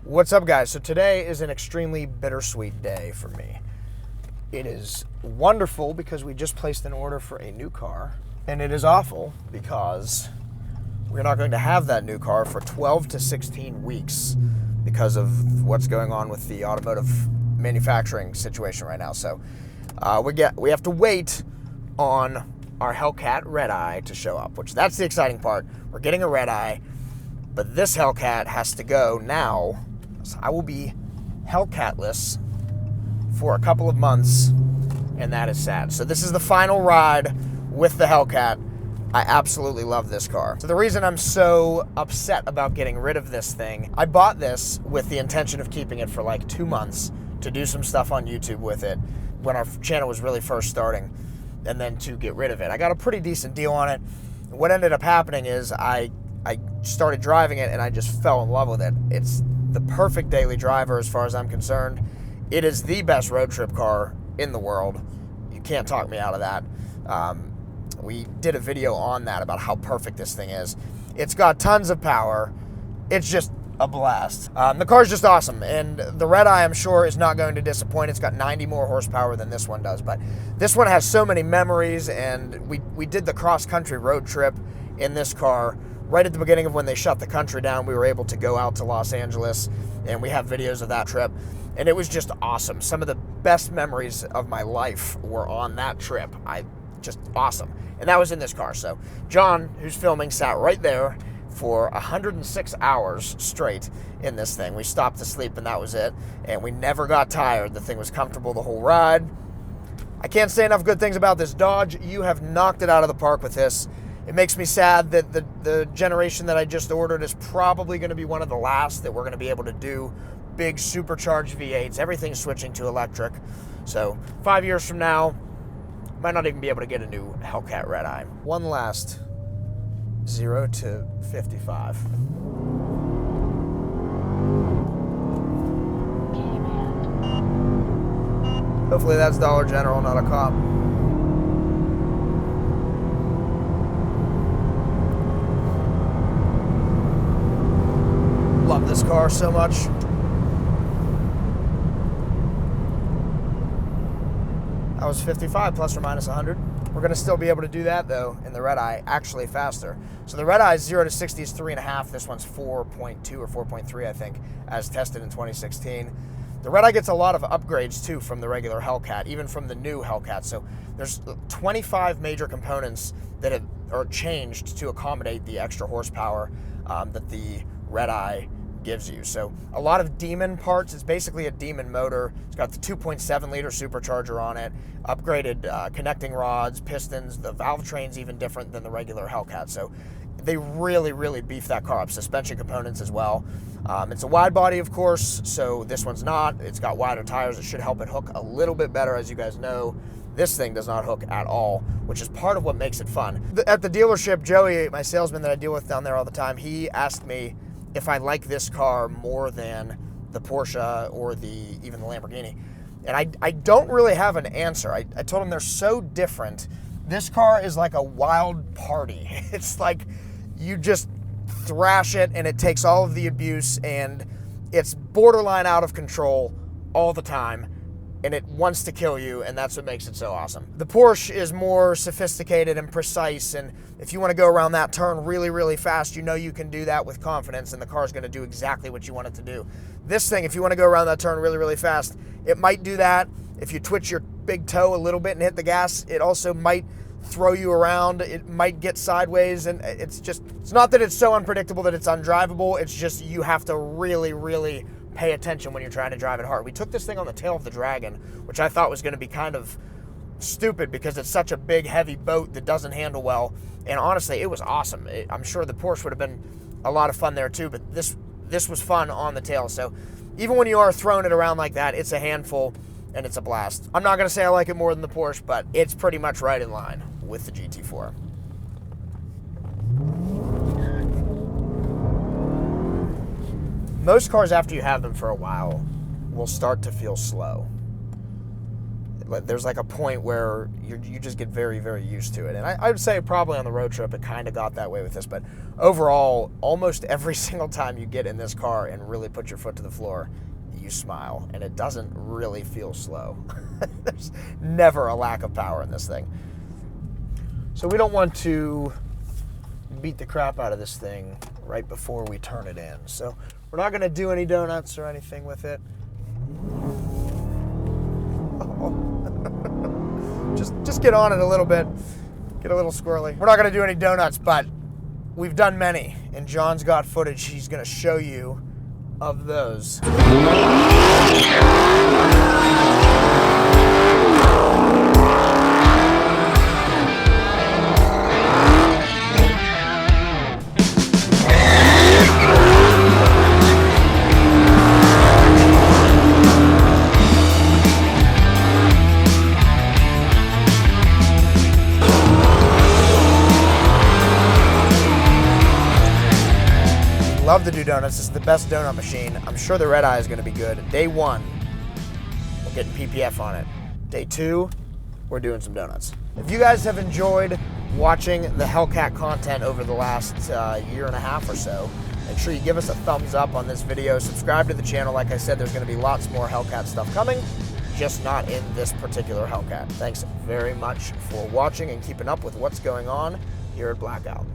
What's up, guys? So today is an extremely bittersweet day for me. It is wonderful because we just placed an order for a new car, and it is awful because we're not going to have that new car for 12 to 16 weeks because of what's going on with the automotive manufacturing situation right now. So we have to wait on our Hellcat Redeye to show up, which that's the exciting part. We're getting a Redeye, but this Hellcat has to go now. So I will be Hellcatless for a couple of months, and that is sad. So this is the final ride with the Hellcat. I absolutely love this car. So the reason I'm so upset about getting rid of this thing, I bought this with the intention of keeping it for like 2 months to do some stuff on YouTube with it when our channel was really first starting, and then to get rid of it. I got a pretty decent deal on it. What ended up happening is I started driving it and I just fell in love with it. It's the perfect daily driver as far as I'm concerned. It is the best road trip car in the world. You can't talk me out of that. We did a video on that about how perfect this thing is. It's got tons of power. It's just a blast. The car's just awesome, and the Redeye, I'm sure, is not going to disappoint. It's got 90 more horsepower than this one does, but this one has so many memories, and we did the cross-country road trip in this car. Right at the beginning of when they shut the country down, we were able to go out to Los Angeles, and we have videos of that trip, and it was just awesome. Some of the best memories of my life were on that trip. Just awesome. And that was in this car. So John, who's filming, sat right there for 106 hours straight in this thing. We stopped to sleep, and that was it, and we never got tired. The thing was comfortable the whole ride. I can't say enough good things about this Dodge. You have knocked it out of the park with this. It makes me sad that the generation that I just ordered is probably going to be one of the last that we're going to be able to do big supercharged V8s. Everything's switching to electric. So 5 years from now, might not even be able to get a new Hellcat Redeye. One last 0 to 55. Hopefully that's Dollar General, not a cop. Love this car so much. That was 55 plus or minus 100. We're going to still be able to do that though in the Redeye, actually faster. So the Redeye 0 to 60 is 3.5. This one's 4.2 or 4.3, I think, as tested in 2016. The Redeye gets a lot of upgrades too from the regular Hellcat, even from the new Hellcat. So there's 25 major components that are changed to accommodate the extra horsepower that the Redeye gives you. So a lot of Demon parts. It's basically a Demon motor. It's got the 2.7 liter supercharger on it, upgraded connecting rods, pistons. The valve train's even different than the regular Hellcat. So they really, really beef that car up. Suspension components as well. It's a wide body, of course, so this one's not. It's got wider tires. It should help it hook a little bit better. As you guys know, this thing does not hook at all, which is part of what makes it fun. At the dealership, Joey, my salesman that I deal with down there all the time, he asked me if I like this car more than the Porsche or even the Lamborghini. And I don't really have an answer. I told him they're so different. This car is like a wild party. It's like you just thrash it and it takes all of the abuse, and it's borderline out of control all the time, and it wants to kill you, and that's what makes it so awesome. The Porsche is more sophisticated and precise, and if you want to go around that turn really, really fast, you know you can do that with confidence, and the car's going to do exactly what you want it to do. This thing, if you want to go around that turn really, really fast, it might do that. If you twitch your big toe a little bit and hit the gas, it also might throw you around. It might get sideways, and it's not that it's so unpredictable that it's undrivable. It's just you have to really, really pay attention when you're trying to drive it hard. We took this thing on the tail of the Dragon, which I thought was going to be kind of stupid because it's such a big, heavy boat that doesn't handle well. And honestly, it was awesome. I'm sure the Porsche would have been a lot of fun there too, but this was fun on the tail. So even when you are throwing it around like that, it's a handful and it's a blast. I'm not going to say I like it more than the Porsche, but it's pretty much right in line with the GT4. Most cars, after you have them for a while, will start to feel slow. there's like a point where you just get very, very used to it. And I would say probably on the road trip it kind of got that way with this, but overall, almost every single time you get in this car and really put your foot to the floor, you smile, and it doesn't really feel slow. There's never a lack of power in this thing. So we don't want to beat the crap out of this thing right before we turn it in. So we're not going to do any donuts or anything with it. Just get on it a little bit, get a little squirrely. We're not going to do any donuts, but we've done many, and John's got footage he's going to show you of those. Love to do donuts. This is the best donut machine. I'm sure the Redeye is going to be good. Day 1, we're getting PPF on it. Day 2, we're doing some donuts. If you guys have enjoyed watching the Hellcat content over the last year and a half or so, make sure you give us a thumbs up on this video. Subscribe to the channel. Like I said, there's going to be lots more Hellcat stuff coming, just not in this particular Hellcat. Thanks very much for watching and keeping up with what's going on here at Blackout.